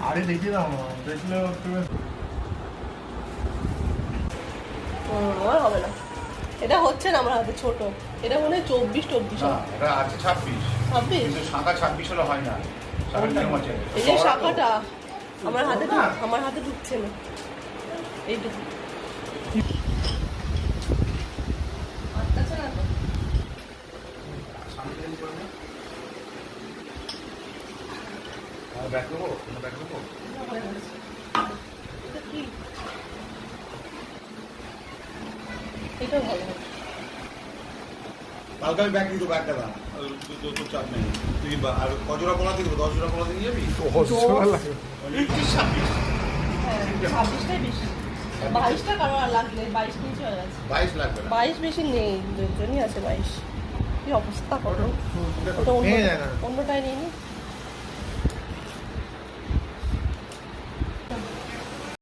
আরে দেখি না দেখলে হবে না, এটা হচ্ছে না আমার হাতে ছোট, এটা মনে হয় 24 না এটা আছে 26 26 কিন্তু শাখা 26 হলে হয় না, শাখার নিয়ম আছে। এই যে শাখাটা আমার হাতে ঢুকছে না এইটুকু। আচ্ছা না তো ব্যাক করবো ব্যাক করবো এটা কি, এটাও ভালো হবে। কালকে আমি ব্যাগ দিয়ে দেবো একটা দাম তোর চাপ নেই। তুই আর কজোড়া পলা দিয়ে দেবো, 10 জোড়া পলা দিয়ে যাবি। 26 লাগে। 26 হ্যাঁ 26টাই বেশি, 22টা কারো আর লাগলে 22 নিচে হয়ে গেছে। 22 লাগবে না। 22 বেশি নেই, দুজনই আছে 22। কি অবস্থা করো, ওটা ভেঙে যায় না। অন্যটাই নিয়ে নি।